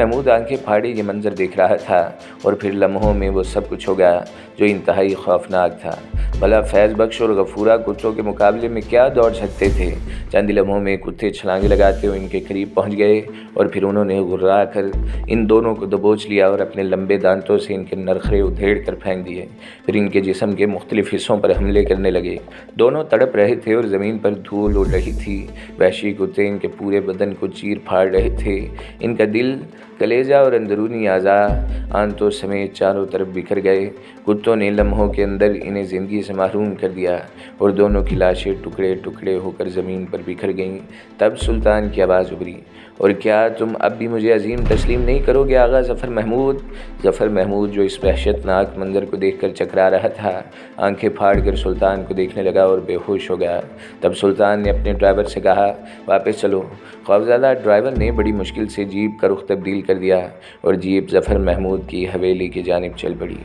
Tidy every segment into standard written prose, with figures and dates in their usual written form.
محمود آنکھیں پھاڑے یہ منظر دیکھ رہا تھا اور پھر لمحوں میں وہ سب کچھ ہو گیا جو انتہائی خوفناک تھا۔ بھلا فیض بخش اور غفورہ کتوں کے مقابلے میں کیا دوڑ سکتے تھے؟ چند لمحوں میں کتے چھلانگیں لگاتے ہوئے ان کے قریب پہنچ گئے اور پھر انہوں نے غرا کر ان دونوں کو دبوچ لیا اور اپنے لمبے دانتوں سے ان کے نرخرے ادھیڑ کر پھینک دیے۔ پھر ان کے جسم کے مختلف حصوں پر حملے کرنے لگے۔ دونوں تڑپ رہے تھے اور زمین پر دھول اڑ رہی تھی۔ وحشی کتے ان کے پورے بدن کو چیر پھاڑ رہے تھے۔ ان کا دل، کلیجہ اور اندرونی اعضاء آنتوں سمیت چاروں طرف بکھر گئے۔ کتوں نے لمحوں کے اندر انہیں زندگی سے محروم کر دیا اور دونوں کی لاشیں ٹکڑے ٹکڑے ہو کر زمین پر بکھر گئیں۔ تب سلطان کی آواز ابھری، اور کیا تم اب بھی مجھے عظیم تسلیم نہیں کرو گے آغا ظفر محمود؟ ظفر محمود جو اس وحشت ناک منظر کو دیکھ کر چکرا رہا تھا، آنکھیں پھاڑ کر سلطان کو دیکھنے لگا اور بے ہوش ہو گیا۔ تب سلطان نے اپنے ڈرائیور سے کہا، واپس چلو۔ خوفزدہ ڈرائیور نے بڑی مشکل سے جیپ کا رخ تبدیل کر دیا اور جیپ ظفر محمود کی حویلی کی جانب چل پڑی۔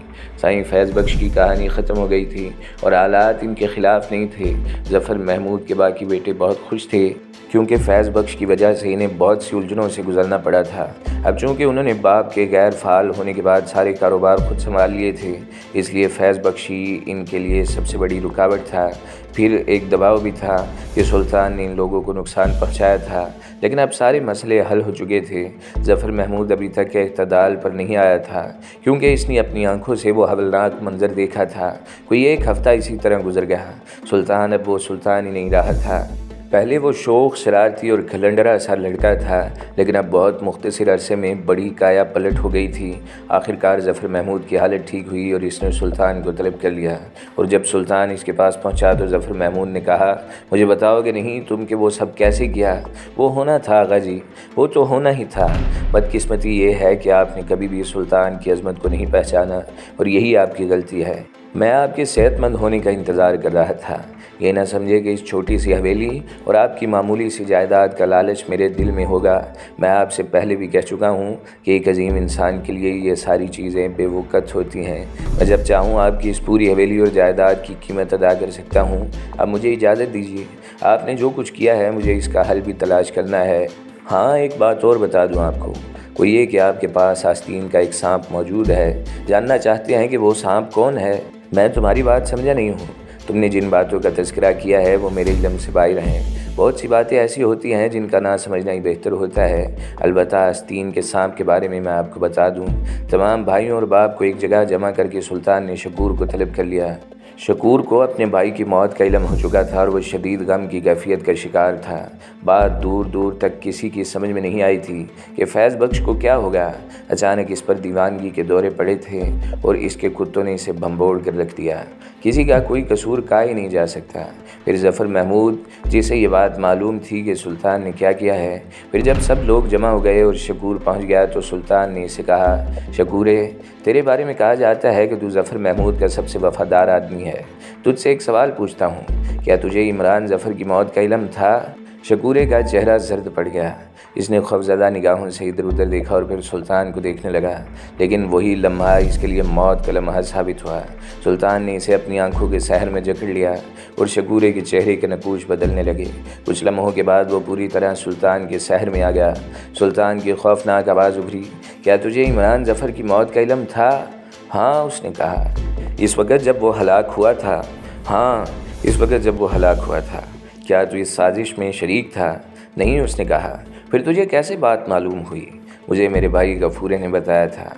سائیں فیض بخش کی کہانی ختم ہو گئی تھی اور حالات ان کے خلاف نہیں تھے۔ ظفر محمود کے باقی بیٹے بہت خوش تھے کیونکہ فیض بخش کی وجہ سے انہیں بہت سی الجھنوں سے گزرنا پڑا تھا۔ اب چونکہ انہوں نے باپ کے غیر فعال ہونے کے بعد سارے کاروبار خود سنبھال لیے تھے، اس لیے فیض بخش ہی ان کے لیے سب سے بڑی رکاوٹ تھا۔ پھر ایک دباؤ بھی تھا کہ سلطان نے ان لوگوں کو نقصان پہنچایا تھا، لیکن اب سارے مسئلے حل ہو چکے تھے۔ ظفر محمود ابھی تک اعتدال پر نہیں آیا تھا کیونکہ اس نے اپنی آنکھوں سے وہ ہولناک منظر دیکھا تھا۔ کوئی ایک ہفتہ اسی طرح گزر گیا۔ سلطان اب وہ سلطان ہی نہیں رہا تھا۔ پہلے وہ شوخ، شرارتی اور کھلنڈرا سا لڑکا تھا، لیکن اب بہت مختصر عرصے میں بڑی کایا پلٹ ہو گئی تھی۔ آخرکار ظفر محمود کی حالت ٹھیک ہوئی اور اس نے سلطان کو طلب کر لیا، اور جب سلطان اس کے پاس پہنچا تو ظفر محمود نے کہا، مجھے بتاؤ گے نہیں تم کہ وہ سب کیسے کیا؟ وہ ہونا تھا آغا جی، وہ تو ہونا ہی تھا۔ بدقسمتی یہ ہے کہ آپ نے کبھی بھی سلطان کی عظمت کو نہیں پہچانا اور یہی آپ کی غلطی ہے۔ میں آپ کے صحت مند ہونے کا انتظار کر رہا تھا، یہ نہ سمجھے کہ اس چھوٹی سی حویلی اور آپ کی معمولی سی جائیداد کا لالچ میرے دل میں ہوگا۔ میں آپ سے پہلے بھی کہہ چکا ہوں کہ ایک عظیم انسان کے لیے یہ ساری چیزیں بے وقت ہوتی ہیں۔ میں جب چاہوں آپ کی اس پوری حویلی اور جائیداد کی قیمت ادا کر سکتا ہوں۔ اب مجھے اجازت دیجیے، آپ نے جو کچھ کیا ہے مجھے اس کا حل بھی تلاش کرنا ہے۔ ہاں، ایک بات اور بتا دوں آپ کو، وہ یہ کہ آپ کے پاس آستین کا ایک سانپ موجود ہے۔ جاننا چاہتے ہیں کہ وہ سانپ کون ہے؟ میں تمہاری بات سمجھا نہیں ہوں۔ تم نے جن باتوں کا تذکرہ کیا ہے وہ میرے علم سے باہر ہیں۔ بہت سی باتیں ایسی ہوتی ہیں جن کا نہ سمجھنا ہی بہتر ہوتا ہے۔ البتہ آستین کے سانپ کے بارے میں آپ کو بتا دوں، تمام بھائیوں اور باپ کو ایک جگہ جمع کر کے سلطان نے شکور کو طلب کر لیا۔ شکور کو اپنے بھائی کی موت کا علم ہو چکا تھا اور وہ شدید غم کی کیفیت کا شکار تھا۔ بات دور دور تک کسی کی سمجھ میں نہیں آئی تھی کہ فیض بخش کو کیا ہوگا۔ اچانک اس پر دیوانگی کے دورے پڑے تھے اور اس کے کتوں نے اسے بھمبوڑ کر رکھ دیا۔ کسی کا کوئی قصور کہا ہی نہیں جا سکتا۔ پھر ظفر محمود، جسے یہ بات معلوم تھی کہ سلطان نے کیا کیا ہے، پھر جب سب لوگ جمع ہو گئے اور شکور پہنچ گیا تو سلطان نے اسے کہا، شکورے، تیرے بارے میں کہا جاتا ہے کہ تو ظفر محمود کا سب سے وفادار آدمی ہے۔ تجھ سے ایک سوال پوچھتا ہوں، کیا تجھے عمران ظفر کی موت کا علم تھا؟ شکورے کا چہرہ زرد پڑ گیا۔ اس نے خوفزدہ نگاہوں سے ادھر ادھر دیکھا اور پھر سلطان کو دیکھنے لگا، لیکن وہی لمحہ اس کے لیے موت کا لمحہ ثابت ہوا۔ سلطان نے اسے اپنی آنکھوں کے سحر میں جکڑ لیا اور شکورے کے چہرے کے نقوش بدلنے لگے۔ کچھ لمحوں کے بعد وہ پوری طرح سلطان کے سحر میں آ گیا۔ سلطان کی خوفناک آواز ابھری، کیا تجھے عمران ظفر کی موت کا علم تھا؟ ہاں، اس نے کہا، اس وقت جب وہ ہلاک ہوا تھا۔ ہاں، اس وقت جب وہ ہلاک ہوا تھا۔ کیا تو اس سازش میں شریک تھا؟ نہیں، اس نے کہا۔ پھر تجھے کیسے بات معلوم ہوئی؟ مجھے میرے بھائی غفورے نے بتایا تھا۔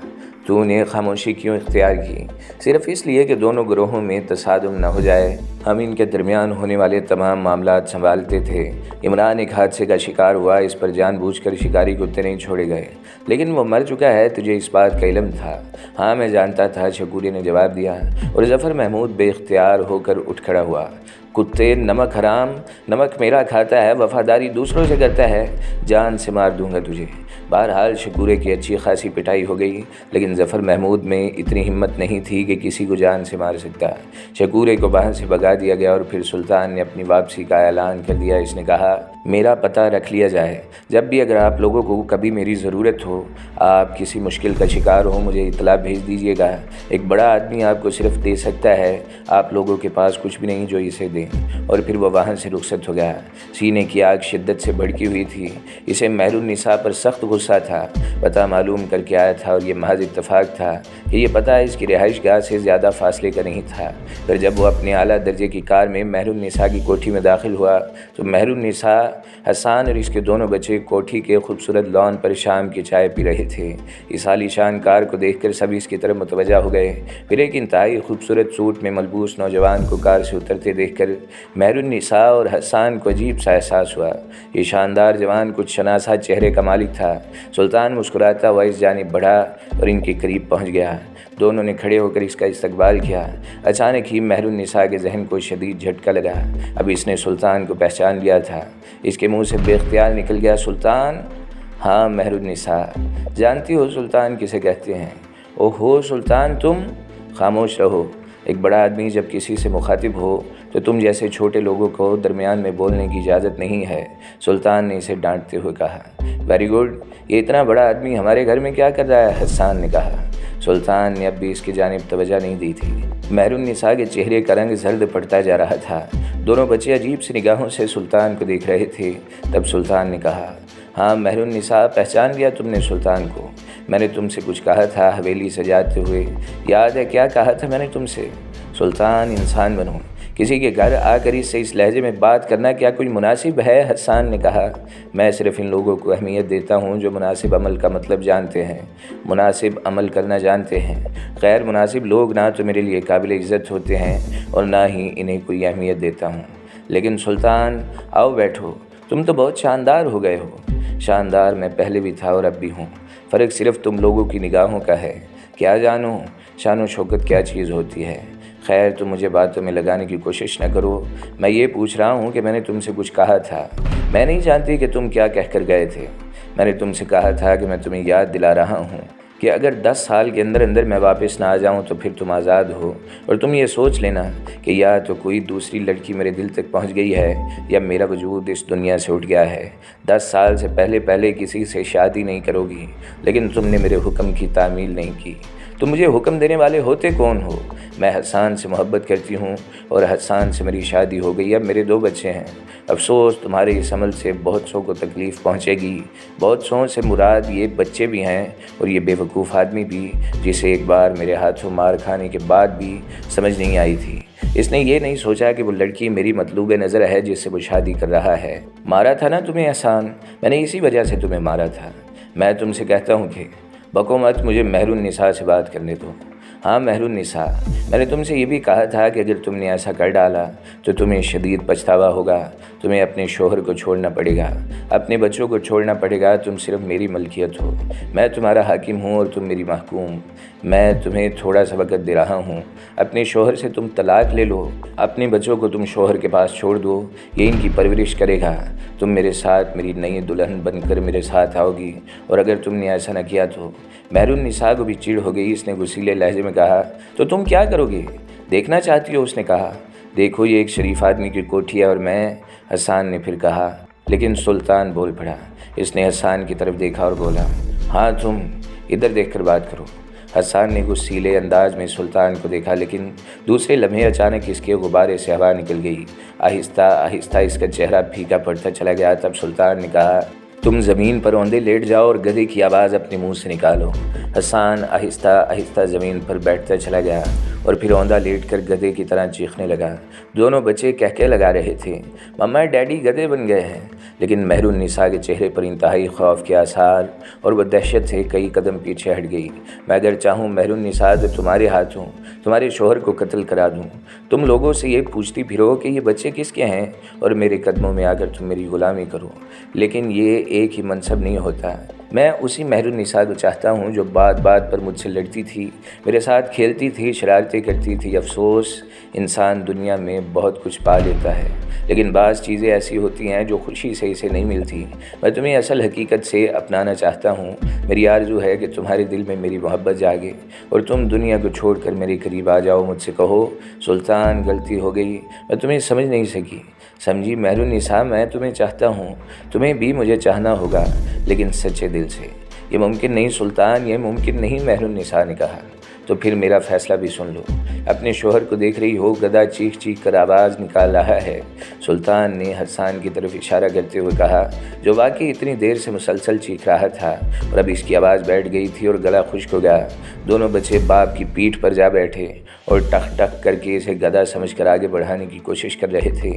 تو نے خاموشی کیوں اختیار کی؟ صرف اس لیے کہ دونوں گروہوں میں تصادم نہ ہو جائے۔ ہم ان کے درمیان ہونے والے تمام معاملات سنبھالتے تھے۔ عمران ایک حادثے کا شکار ہوا، اس پر جان بوجھ کر شکاری کتے نہیں چھوڑے گئے، لیکن وہ مر چکا ہے۔ تجھے اس بات کا علم تھا؟ ہاں، میں جانتا تھا، شکوری نے جواب دیا، اور ظفر محمود بے اختیار ہو کر اٹھ کھڑا ہوا۔ کتے، نمک حرام، نمک میرا کھاتا ہے، وفاداری دوسروں سے کرتا ہے، جان سے مار دوں گا تجھے۔ بہرحال شکورے کی اچھی خاصی پٹائی ہو گئی، لیکن ظفر محمود میں اتنی ہمت نہیں تھی کہ کسی کو جان سے مار سکتا۔ شکورے کو وہاں سے بھگا دیا گیا اور پھر سلطان نے اپنی واپسی کا اعلان کر دیا۔ اس نے کہا، میرا پتہ رکھ لیا جائے، جب بھی اگر آپ لوگوں کو کبھی میری ضرورت ہو، آپ کسی مشکل کا شکار ہو، مجھے اطلاع بھیج دیجیے گا۔ ایک بڑا آدمی آپ کو صرف دے سکتا ہے، آپ لوگوں کے پاس کچھ بھی نہیں جو اسے دیں۔ اور پھر وہ وہاں سے رخصت ہو گیا۔ سینے کی آگ شدت سے بھڑکی ہوئی تھی، اسے مہر النساء پر سخت غصہ تھا، پتہ معلوم کر کے آیا تھا اور یہ محض اتفاق تھا کہ یہ پتہ اس کی رہائش گاہ سے زیادہ فاصلے کا نہیں تھا۔ پھر جب وہ اپنے اعلیٰ درجے کی کار میں مہر النساء کی کوٹھی میں داخل ہوا تو مہر النساء، حسان اور اس کے دونوں بچے کوٹھی کے خوبصورت لان پر شام کی چائے پی رہے تھے۔ اس عالی شان کار کو دیکھ کر سب اس کی طرف متوجہ ہو گئے۔ پھر ایک انتہائی خوبصورت سوٹ میں ملبوس نوجوان کو کار سے اترتے دیکھ کر مہر النساء اور حسان کو عجیب سا احساس ہوا۔ یہ شاندار جوان کچھ شناسا چہرے کا مالک تھا۔ سلطان مسکراتا ہوا اس جانب بڑھا اور ان کے قریب پہنچ گیا۔ دونوں نے کھڑے ہو کر اس کا استقبال کیا۔ اچانک ہی مہر النساء کے ذہن کو شدید جھٹکا لگا۔ اب اس نے سلطان کو پہچان لیا تھا۔ اس کے منہ سے بے اختیار نکل گیا، سلطان؟ ہاں مہر النساء، جانتی ہو سلطان کسے کہتے ہیں؟ اوہو سلطان تم؟ خاموش رہو۔ ایک بڑا آدمی جب کسی سے مخاطب ہو تو تم جیسے چھوٹے لوگوں کو درمیان میں بولنے کی اجازت نہیں ہے، سلطان نے اسے ڈانٹتے ہوئے کہا۔ ویری گڈ، یہ اتنا بڑا آدمی ہمارے گھر میں کیا کر رہا ہے؟ حسان نے کہا۔ سلطان نے اب بھی اس کی جانب توجہ نہیں دی تھی۔ مہر النساء کے چہرے کا رنگ زرد پڑتا جا رہا تھا۔ دونوں بچے عجیب سی نگاہوں سے سلطان کو دیکھ رہے تھے۔ تب سلطان نے کہا، ہاں مہر النساء، پہچان لیا تم نے سلطان کو؟ میں نے تم سے کچھ کہا تھا حویلی سجاتے ہوئے، یاد ہے کیا کہا تھا میں نے تم سے؟ سلطان، انسان بنو، کسی کے گھر آ کر اس سے اس لہجے میں بات کرنا کیا کوئی مناسب ہے؟ حسان نے کہا۔ میں صرف ان لوگوں کو اہمیت دیتا ہوں جو مناسب عمل کا مطلب جانتے ہیں، مناسب عمل کرنا جانتے ہیں۔ غیر مناسب لوگ نہ تو میرے لیے قابل عزت ہوتے ہیں اور نہ ہی انہیں کوئی اہمیت دیتا ہوں۔ لیکن سلطان، آؤ بیٹھو، تم تو بہت شاندار ہو گئے ہو۔ شاندار میں پہلے بھی تھا اور اب بھی ہوں، فرق صرف تم لوگوں کی نگاہوں کا ہے۔ کیا جانو شان و شوکت کیا چیز ہوتی ہے؟ خیر تم مجھے باتوں میں لگانے کی کوشش نہ کرو، میں یہ پوچھ رہا ہوں کہ میں نے تم سے کچھ کہا تھا۔ میں نہیں جانتی کہ تم کیا کہہ کر گئے تھے۔ میں نے تم سے کہا تھا کہ میں تمہیں یاد دلا رہا ہوں کہ اگر 10 سال کے اندر میں واپس نہ آ جاؤں تو پھر تم آزاد ہو، اور تم یہ سوچ لینا کہ یا تو کوئی دوسری لڑکی میرے دل تک پہنچ گئی ہے یا میرا وجود اس دنیا سے اٹھ گیا ہے۔ 10 سال سے پہلے کسی سے شادی نہیں کرو گی، لیکن تم نے میرے حکم کی تعمیل نہیں کی۔ تم مجھے حکم دینے والے ہوتے کون ہو؟ میں حسان سے محبت کرتی ہوں اور حسان سے میری شادی ہو گئی، اب میرے 2 بچے ہیں۔ افسوس تمہارے اس عمل سے بہت سو کو تکلیف پہنچے گی، بہت سو سے مراد یہ بچے بھی ہیں اور یہ بے وقوف آدمی بھی، جسے ایک بار میرے ہاتھوں مار کھانے کے بعد بھی سمجھ نہیں آئی تھی۔ اس نے یہ نہیں سوچا کہ وہ لڑکی میری مطلوب نظر ہے جس سے وہ شادی کر رہا ہے۔ مارا تھا نا تمہیں حسان، میں نے اسی وجہ سے تمہیں مارا تھا۔ میں تم سے کہتا ہوں کہ بکو مت، مجھے مہر النساء سے بات کرنے دو۔ ہاں مہر النساء، میں نے تم سے یہ بھی کہا تھا کہ اگر تم نے ایسا کر ڈالا تو تمہیں شدید پچھتاوا ہوگا، تمہیں اپنے شوہر کو چھوڑنا پڑے گا، اپنے بچوں کو چھوڑنا پڑے گا، تم صرف میری ملکیت ہو، میں تمہارا حاکم ہوں اور تم میری محکوم۔ میں تمہیں تھوڑا سا وقت دے رہا ہوں، اپنے شوہر سے تم طلاق لے لو، اپنے بچوں کو تم شوہر کے پاس چھوڑ دو، یہ ان کی پرورش کرے گا، تم میرے ساتھ میری نئی دلہن بن کر میرے ساتھ آؤ گی، اور اگر تم نے ایسا نہ کیا تو۔ مہر النساء کو بھی چڑ ہو گئی، اس نے غصیلے لہجے میں کہا، تو تم کیا کرو گے؟ دیکھنا چاہتی ہو؟ اس نے کہا، دیکھو یہ ایک شریف آدمی کی کوٹھی ہے اور میں۔ حسان نے پھر کہا، لیکن سلطان بول پڑا۔ اس نے حسان کی طرف دیکھا اور بولا، ہاں تم ادھر دیکھ کر بات کرو۔ حسان نے غصیلے انداز میں سلطان کو دیکھا، لیکن دوسرے لمحے اچانک اس کے غبارے سے ہوا نکل گئی، آہستہ آہستہ اس کا چہرہ پھیکا پڑتا چلا گیا۔ تب سلطان نے کہا، تم زمین پر اوندے لیٹ جاؤ اور گدھے کی آواز اپنے منہ سے نکالو۔ حسان آہستہ آہستہ زمین پر بیٹھتا چلا گیا اور پھر اوندا لیٹ کر گدھے کی طرح چیخنے لگا۔ دونوں بچے کہکے لگا رہے تھے، مما ڈیڈی گدھے بن گئے ہیں، لیکن مہر النساء کے چہرے پر انتہائی خوف کے آثار اور وہ دہشت سے کئی قدم پیچھے ہٹ گئی۔ میں اگر چاہوں مہر النساء تو تمہارے ہاتھوں تمہارے شوہر کو قتل کرا دوں۔ تم لوگوں سے یہ پوچھتی پھرو کہ یہ بچے کس کے ہیں اور میرے قدموں میں آ کر تم میری غلامی کرو، لیکن یہ ایک ہی منصب نہیں ہوتا۔ میں اسی مہر النساء کو چاہتا ہوں جو بات بات پر مجھ سے لڑتی تھی، میرے ساتھ کھیلتی تھی، شرارتیں کرتی تھی۔ افسوس انسان دنیا میں بہت کچھ پا لیتا ہے، لیکن بعض چیزیں ایسی ہوتی ہیں جو خوشی سے اسے نہیں ملتی۔ میں تمہیں اصل حقیقت سے اپنانا چاہتا ہوں۔ میری آرزو ہے کہ تمہارے دل میں میری محبت جاگے اور تم دنیا کو چھوڑ کر میرے قریب آ جاؤ، مجھ سے کہو، سلطان غلطی ہو گئی، میں تمہیں سمجھ نہیں سکی۔ سمجھی مہر النساء، میں تمہیں چاہتا ہوں، تمہیں بھی مجھے چاہنا ہوگا، لیکن سچے دل سے۔ یہ ممکن نہیں سلطان، یہ ممکن نہیں، مہر النساء نے کہا۔ تو پھر میرا فیصلہ بھی سن لو۔ اپنے شوہر کو دیکھ رہی ہو گدھا چیخ چیخ کر آواز نکال رہا ہے۔ سلطان نے حسان کی طرف اشارہ کرتے ہوئے کہا، جو واقعی اتنی دیر سے مسلسل چیخ رہا تھا اور اب اس کی آواز بیٹھ گئی تھی اور گلا خشک ہو گیا۔ دونوں بچے باپ کی پیٹھ پر جا بیٹھے اور ٹک ٹک کر کے اسے گدھا سمجھ کر آگے بڑھانے کی کوشش کر رہے تھے۔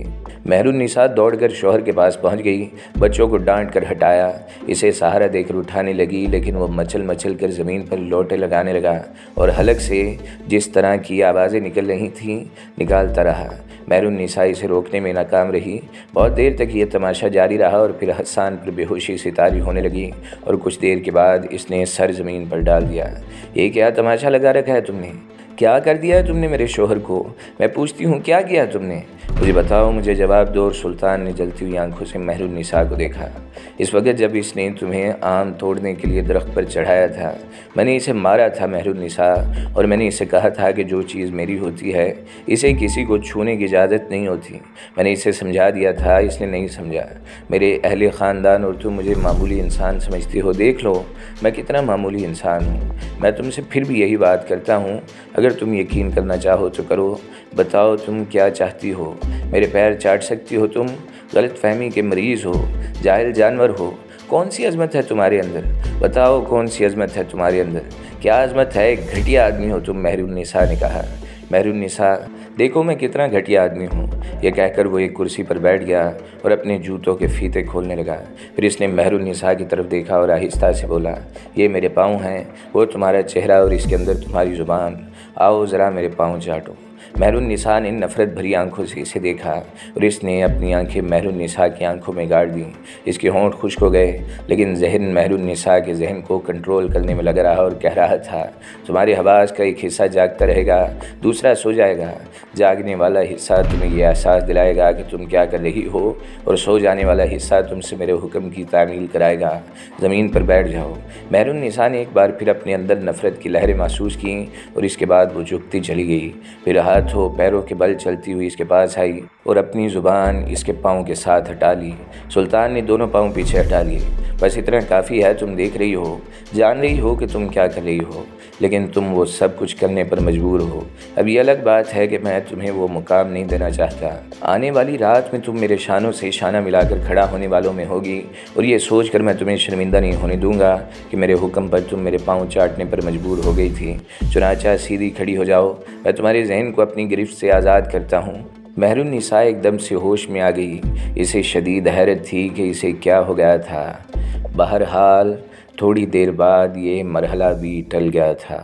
مہر النساء دوڑ کر شوہر کے پاس پہنچ گئی، بچوں کو ڈانٹ کر ہٹایا، اسے سہارا دے کر اٹھانے لگی، لیکن وہ مچل مچل کر زمین پر لوٹے لگانے لگا اور حلق سے جس طرح کی آوازیں نکل رہی تھیں نکالتا رہا۔ مہر النساء اسے روکنے میں ناکام رہی۔ بہت دیر تک یہ تماشا جاری رہا اور پھر حسان پر بے ہوشی سے طاری ہونے لگی اور کچھ دیر کے بعد اس نے سر زمین پر ڈال دیا۔ یہ کیا تماشا لگا رکھا ہے تم نے؟ کیا کر دیا ہے تم نے میرے شوہر کو؟ میں پوچھتی ہوں کیا کیا تم نے؟ مجھے بتاؤ، مجھے جواب دو۔ اور سلطان نے جلتی ہوئی آنکھوں سے مہر النساء کو دیکھا۔ اس وقت جب اس نے تمہیں آم توڑنے کے لیے درخت پر چڑھایا تھا، میں نے اسے مارا تھا مہر النساء، اور میں نے اسے کہا تھا کہ جو چیز میری ہوتی ہے اسے کسی کو چھونے کی اجازت نہیں ہوتی۔ میں نے اسے سمجھا دیا تھا، اس نے نہیں سمجھا۔ میرے اہل خاندان اور تم مجھے معمولی انسان سمجھتی ہو، دیکھ لو میں کتنا معمولی انسان ہوں۔ میں تم سے پھر بھی یہی بات کرتا ہوں، اگر تم یقین کرنا چاہو تو کرو۔ بتاؤ تم کیا چاہتی ہو؟ میرے پیر چاٹ سکتی ہو تم؟ غلط فہمی کے مریض ہو، جاہل جانور ہو۔ کون سی عظمت ہے تمہارے اندر؟ بتاؤ کون سی عظمت ہے تمہارے اندر؟ کیا عظمت ہے؟ ایک گھٹیا آدمی ہو تم، مہر النساء نے کہا۔ مہر النساء، دیکھو میں کتنا گھٹیا آدمی ہوں۔ یہ کہہ کر وہ ایک کرسی پر بیٹھ گیا اور اپنے جوتوں کے فیتے کھولنے لگا۔ پھر اس نے مہر النساء کی طرف دیکھا اور آہستہ سے بولا، یہ میرے پاؤں ہیں، وہ تمہارا چہرہ اور اس کے اندر تمہاری زبان۔ آؤ ذرا میرے پاؤں چاٹو۔ مہر النساء نے نفرت بھری آنکھوں سے اسے دیکھا اور اس نے اپنی آنکھیں مہر النساء کی آنکھوں میں گاڑ دیں۔ اس کے ہونٹ خشک ہو گئے، لیکن ذہن مہر النساء کے ذہن کو کنٹرول کرنے میں لگ رہا اور کہہ رہا تھا، تمہارے حواس کا ایک حصہ جاگتا رہے گا، دوسرا سو جائے گا۔ جاگنے والا حصہ تمہیں یہ احساس دلائے گا کہ تم کیا کر رہی ہو، اور سو جانے والا حصہ تم سے میرے حکم کی تعمیل کرائے گا۔ زمین پر بیٹھ جاؤ۔ مہر النساء نے ایک بار پھر اپنے اندر نفرت کی لہریں محسوس کیں اور اس کے بعد وہ جھکتی چلی گئی۔ پھر ہاتھوں پیروں کے بل چلتی ہوئی اس کے پاس آئی اور اپنی زبان اس کے پاؤں کے ساتھ ہٹا لی۔ سلطان نے دونوں پاؤں پیچھے ہٹا لیے۔ بس اتنا کافی ہے، تم دیکھ رہی ہو، جان رہی ہو کہ تم کیا کر رہی ہو، لیکن تم وہ سب کچھ کرنے پر مجبور ہو۔ اب یہ الگ بات ہے کہ میں تمہیں وہ مقام نہیں دینا چاہتا۔ آنے والی رات میں تم میرے شانوں سے شانہ ملا کر کھڑا ہونے والوں میں ہوگی، اور یہ سوچ کر میں تمہیں شرمندہ نہیں ہونے دوں گا کہ میرے حکم پر تم میرے پاؤں چاٹنے پر مجبور ہو گئی تھی۔ چنانچہ سیدھی کھڑی ہو جاؤ، میں تمہارے ذہن کو اپنی گرفت سے آزاد کرتا ہوں۔ مہر النساء ایک دم سے ہوش میں آ گئی۔ اسے شدید حیرت تھی کہ اسے کیا ہو گیا تھا۔ بہرحال تھوڑی دیر بعد یہ مرحلہ بھی ٹل گیا تھا۔